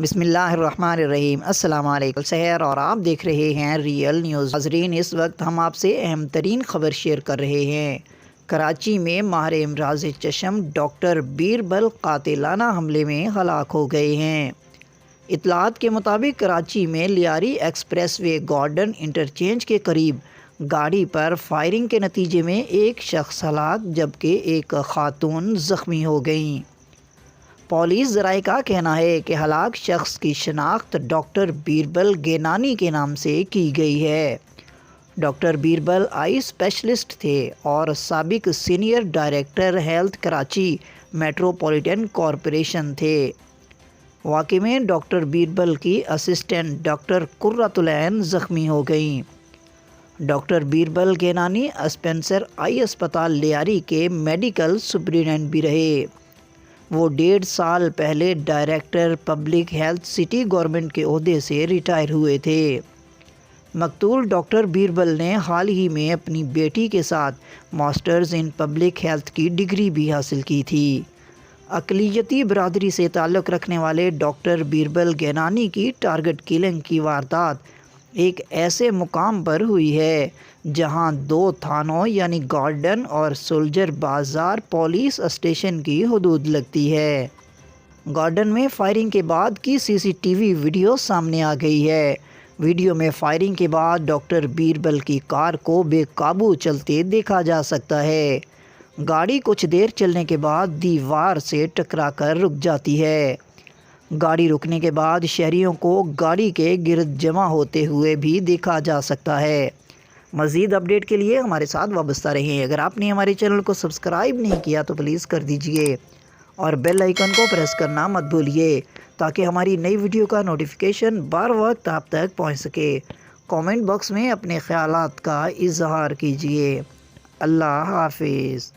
بسم اللہ الرحمن الرحیم۔ السلام علیکم سحر اور آپ دیکھ رہے ہیں ریئل نیوز۔ ناظرین، اس وقت ہم آپ سے اہم ترین خبر شیئر کر رہے ہیں۔ کراچی میں ماہر امراض چشم ڈاکٹر بیربل قاتلانہ حملے میں ہلاک ہو گئے ہیں۔ اطلاعات کے مطابق کراچی میں Lyari express way garden interchange کے قریب گاڑی پر فائرنگ کے نتیجے میں ایک شخص ہلاک جبکہ ایک خاتون زخمی ہو گئیں۔ پولیس ذرائع کا کہنا ہے کہ ہلاک شخص کی شناخت ڈاکٹر بیربل گینانی کے نام سے کی گئی ہے۔ ڈاکٹر بیربل آئی اسپیشلسٹ تھے اور سابق senior director health Karachi metropolitan corporation تھے۔ واقعے میں ڈاکٹر بیربل کی اسسٹنٹ ڈاکٹر قرۃ العین زخمی ہو گئیں۔ ڈاکٹر بیربل گینانی اسپنسر آئی اسپتال لیاری کے میڈیکل سپرنٹینڈنٹ بھی رہے۔ وہ 1.5 سال پہلے director public health city government کے عہدے سے ریٹائر ہوئے تھے۔ مقتول ڈاکٹر بیربل نے حال ہی میں اپنی بیٹی کے ساتھ ماسٹرز ان پبلک ہیلتھ کی ڈگری بھی حاصل کی تھی۔ اقلیتی برادری سے تعلق رکھنے والے ڈاکٹر بیربل گینانی کی ٹارگٹ کلنگ کی واردات ایک ایسے مقام پر ہوئی ہے جہاں 2 تھانوں یعنی گارڈن اور سولجر بازار پولیس اسٹیشن کی حدود لگتی ہے۔ گارڈن میں فائرنگ کے بعد کی CCTV ویڈیو سامنے آ گئی ہے۔ ویڈیو میں فائرنگ کے بعد ڈاکٹر بیربل کی کار کو بے قابو چلتے دیکھا جا سکتا ہے۔ گاڑی کچھ دیر چلنے کے بعد دیوار سے ٹکرا کر رک جاتی ہے۔ گاڑی رکنے کے بعد شہریوں کو گاڑی کے گرد جمع ہوتے ہوئے بھی دیکھا جا سکتا ہے۔ مزید اپڈیٹ کے لیے ہمارے ساتھ وابستہ رہیں۔ اگر آپ نے ہمارے چینل کو سبسکرائب نہیں کیا تو پلیز کر دیجئے اور بیل آئیکن کو پریس کرنا مت بھولیے تاکہ ہماری نئی ویڈیو کا نوٹیفیکیشن بر وقت آپ تک پہنچ سکے۔ کامنٹ باکس میں اپنے خیالات کا اظہار کیجئے۔ اللہ حافظ۔